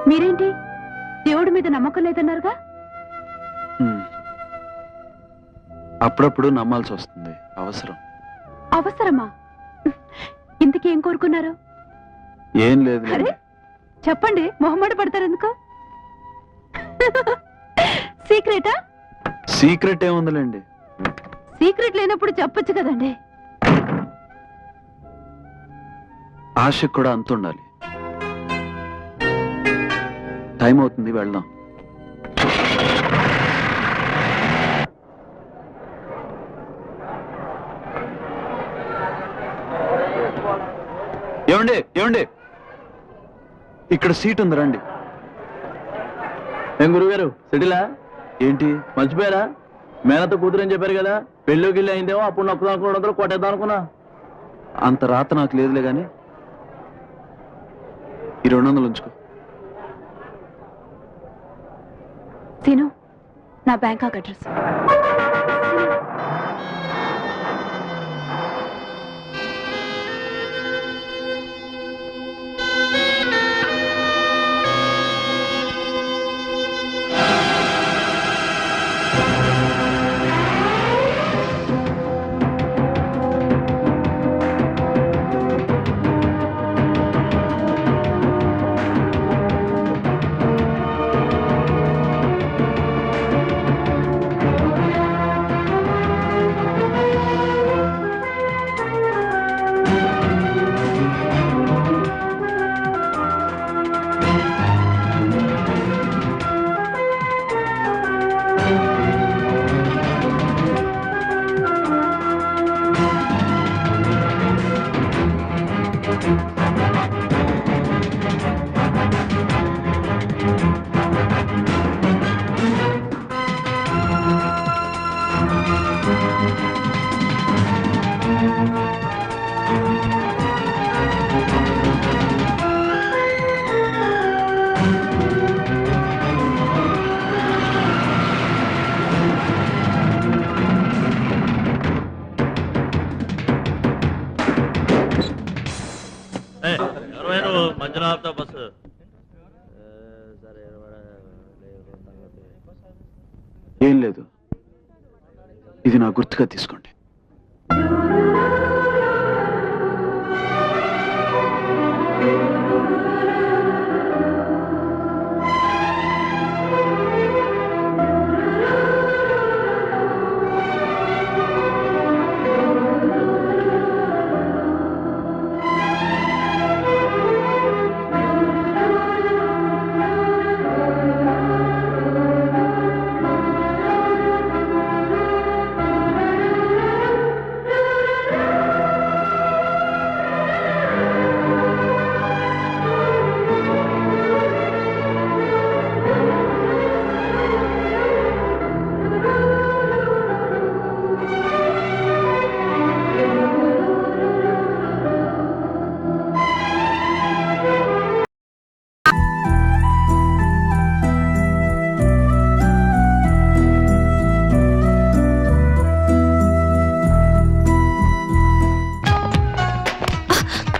మీరేంటి దేవుడి మీద నమ్మకం లేదన్నారుగా? అప్పుడప్పుడు నమ్మాల్సి వస్తుంది, అవసరం. అవసరమా? ఇంతకీ ఏం కోరుకున్నారు? ఏం లేదు. అరే చెప్పండి, మొహమాట పడతారు ఎందుకు? సీక్రెటా? సీక్రెట్ ఏముందిలేండి. సీక్రెట్ లేనప్పుడు చెప్పొచ్చు కదండి. ఆశకు కూడా అంత ఉండాలి. టైం అవుతుంది, వెళ్దాం. ఏమండి ఏమండి, ఇక్కడ సీట్ ఉంది, రండి. ఏం గురుగారు, సిటీలా ఏంటి మర్చిపోయారా? మేనతో కూతురు అని చెప్పారు కదా, పెళ్ళికి వెళ్ళి అయిందేమో, అప్పుడు నొక్కదాం అనుకున్న కొట్టేద్దాం అనుకున్నా. అంత రాత నాకు లేదులే గాని ఈ 200 ఉంచుకో. సీను, నా బ్యాంకాక్ అడ్రస్. ఏం లేదు, ఇది నా గుర్తుగా తీసుకోండి.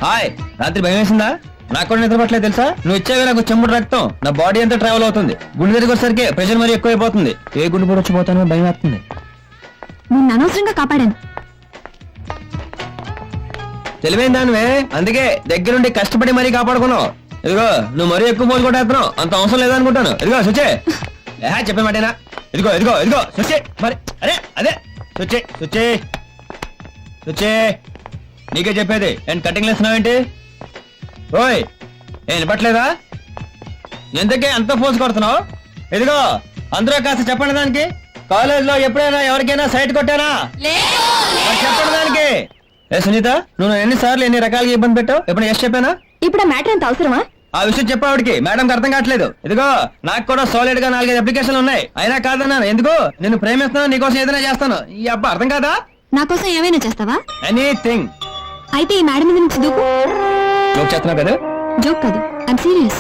హాయ్, రాత్రి భయం వేసిందా? నాకు కూడా నిద్ర పట్టలేదు తెలుసా. నువ్వు ఇచ్చేవి నాకు చెంబుడు రక్తం నా బాడీ అంతా ట్రావెల్ అవుతుంది. గుండె దగ్గర వచ్చేసరికి ప్రెషర్ మరీ ఎక్కువైపోతుంది. ఏ గుండె కూడా వచ్చిపోతానో భయం వేస్తుంది. నిన్ను అనవసరంగా కాపాడాను. తెలివైన దానివే, అందుకే దగ్గరుండి కష్టపడి మరీ కాపాడుకున్నావు. ఇదిగో నువ్వు మరీ ఎక్కువ పోలు కొట్టేస్తున్నావు, అంత అవసరం లేదనుకుంటాను. ఇదిగో సుచే, చెప్పే మాటేనా? ఇదిగో ఇదిగో ఇదిగో సుచే, మరి అరే అదే సుచే సుచే సుచే, నీకే చెప్పేది. నేను కటింగ్ లేస్తున్నావేంటి? ఓయ్, ఏం వినపట్లేదా? ఎందుకే అంత ఫోర్స్ కొడుతున్నావు? ఇదిగో అందరూ కాస్త చెప్పండి దానికి. కాలేజ్ లో ఎప్పుడైనా ఎవరికైనా సైట్ కొట్టానా? చెప్పండి దానికి. ఏ సునీత, నువ్వు ఎన్నిసార్లు ఎన్ని రకాలుగా ఇబ్బంది పెట్టావు? ఎప్పుడు ఎస్ చెప్పానా? ఇప్పుడు మ్యాటర్ ఎంత అవసరమా? ఆ విషయం చెప్పావిడికి మేడంకి అర్థం కావట్లేదు. ఇదిగో నాకు కూడా సాలిడ్ గా 4-5 అప్లికేషన్లు ఉన్నాయి, అయినా కాదన్నాను. ఎందుకు? నేను ప్రేమిస్తున్నాను, నీకోసం ఏదైనా చేస్తాను. ఈ అబ్బా అర్థం కాదా? నా కోసం ఏమైనా చేస్తావా? ఎనీథింగ్. అయితే ఈ మేడం మీద నుంచి దూకు. జోక్ చేస్తున్నావు కదా? జోక్ కాదు, ఐఎమ్ సీరియస్.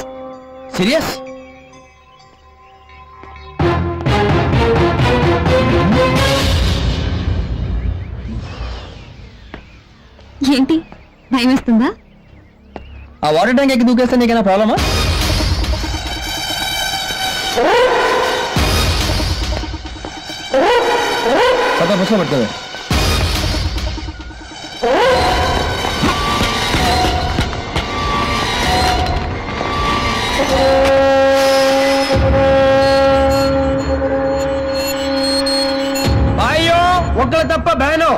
సీరియస్? ఏంటి భయం వేస్తుందా? ఆ వాటర్ ట్యాంక్ ఎక్కి దూకేస్తే నీకైనా ప్రాబ్లమా? పుస్తకం పట్టుకోవే. అయ్యో ఒక్కరు తప్ప బ్యాను.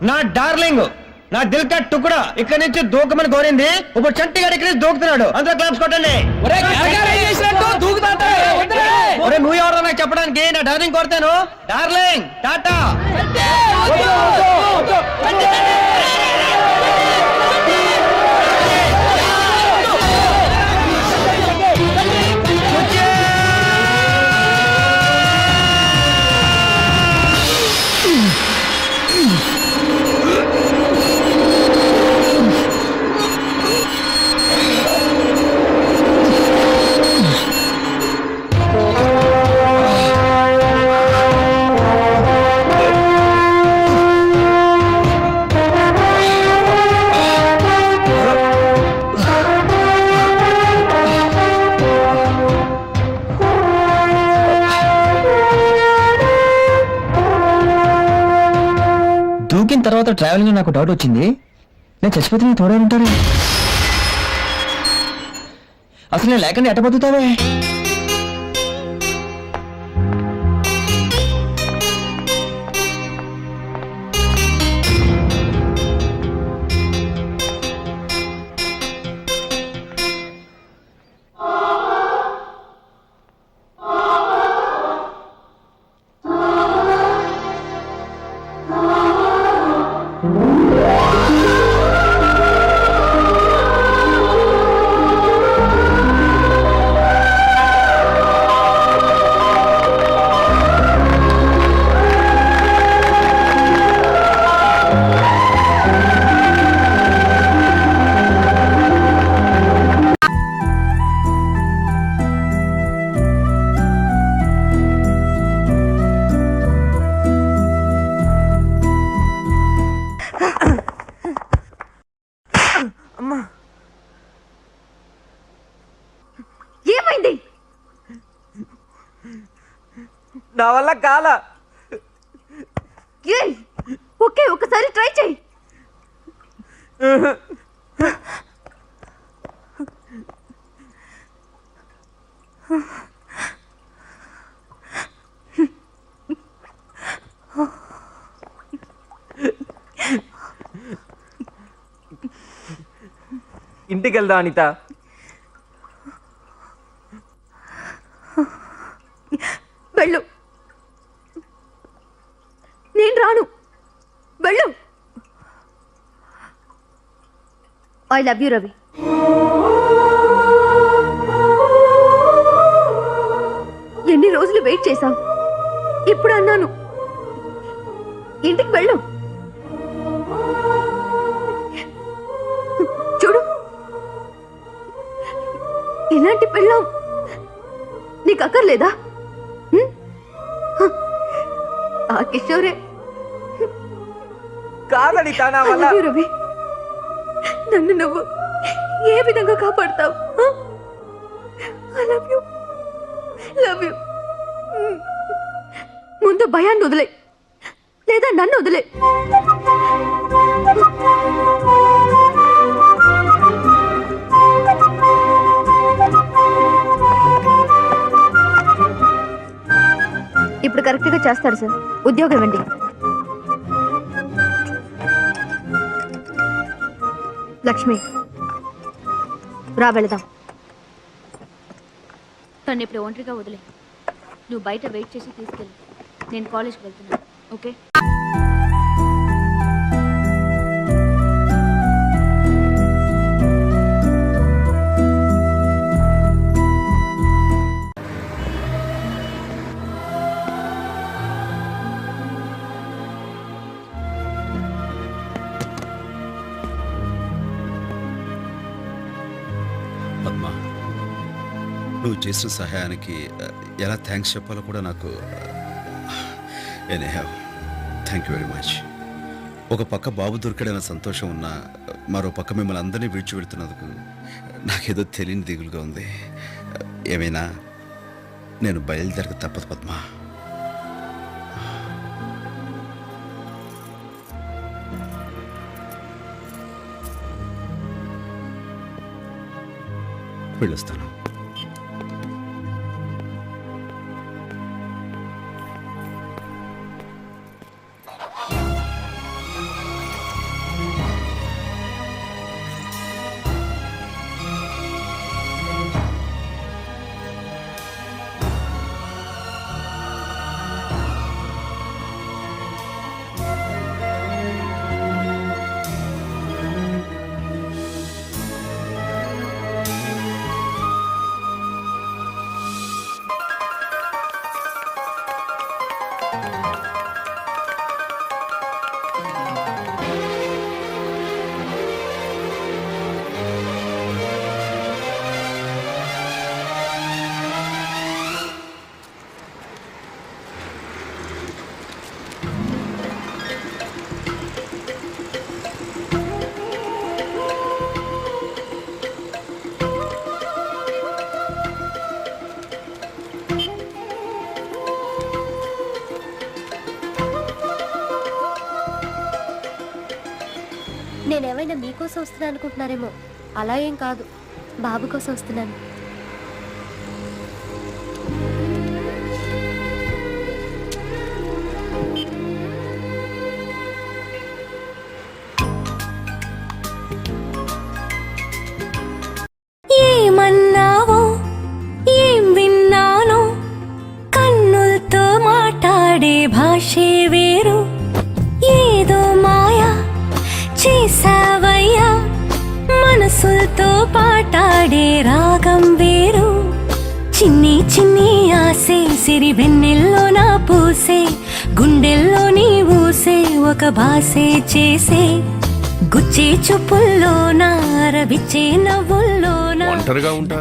నా డార్లింగ్, నా దిల్ కా టుకుడా ఇక్కడి నుంచి దూకమని కోరింది. ఇప్పుడు చంటి గారి ఇక్కడ నుంచి దూకుతున్నాడు. అందరూ క్లాప్స్ కొట్టండి. ఒరే నువ్వు ఎవరో నాకు చెప్పడానికి? నా డార్లింగ్ కొడతాను. డార్లింగ్ టాటా. దూకిన తర్వాత ట్రావెలింగ్ నాకు డౌట్ వచ్చింది. నేను చచ్చిపోతే నేను తోడే ఉంటాను. అసలు నేను లేకుండా ఎట్ట బతుకుతావే? ఏమైంది? నా వల్ల కాల. ఓకే ఒకసారి ట్రై చేయి. ఇంటికి వెళ్దా అనిత? వెళ్ళు. నేను రాను. వెళ్ళు. I love you Ravi. ఎన్ని రోజులు వెయిట్ చేశాం. ఇప్పుడు అన్నాను ఇంటికి వెళ్ళు. చూడు ఇలాంటి పెళ్ళాం నీకు అక్కర్లేదా? ఆ కిషోరే కాదనిత నా వల్ల. రవి నన్ను నువ్వు ఏ విధంగా కాపాడుతావు? I love you, love you. ముందు భయాన్ని వదిలే, లేదా నన్ను వదిలే. ఇప్పుడు కరెక్ట్ గా చేస్తాడు సార్. ఉద్యోగం ఇవ్వండి. లక్ష్మి రా వెళదాం. తను ఇప్పుడు ఒంటరిగా వదిలే. నువ్వు బయట వెయిట్ చేసి తీసుకెళ్ళి. నేను కాలేజ్కి వెళ్తున్నాను. ఓకే? పద్మ, నువ్వు చేసిన సహాయానికి ఎలా థ్యాంక్స్ చెప్పాలో కూడా నాకు థ్యాంక్ యూ వెరీ మచ్. ఒక పక్క బాబు దొరికాడన్న సంతోషం ఉన్నా మరో పక్క మిమ్మల్ని అందరినీ విడిచిపెడుతున్నందుకు నాకేదో తెలియని దిగులుగా ఉంది. ఏమైనా నేను బయలుదేరక తప్పదు పద్మ. వెళ్ళొస్తాను. నేనేమైనా మీకోసం వస్తున్నాను అనుకుంటున్నారేమో. అలా ఏం కాదు, బాబు కోసం వస్తున్నాను. ఏమన్నావో ఏం విన్నానో, కన్నులతో మాట్లాడే భాషే వేరు. ఏదో మాయా చేసావయ్యా, మనసులతో పాటాడే రాగం వేరు. చిన్ని చిన్ని ఆసే సిరి వెన్నెల్లో నా పూసే, గుండెల్లో నీ ఊసే ఒక భాసే చేసే. గుచ్చే చూపుల్లోనా రవిచ్చే నవ్వుల్లోనా ఒంటరిగా ఉంటా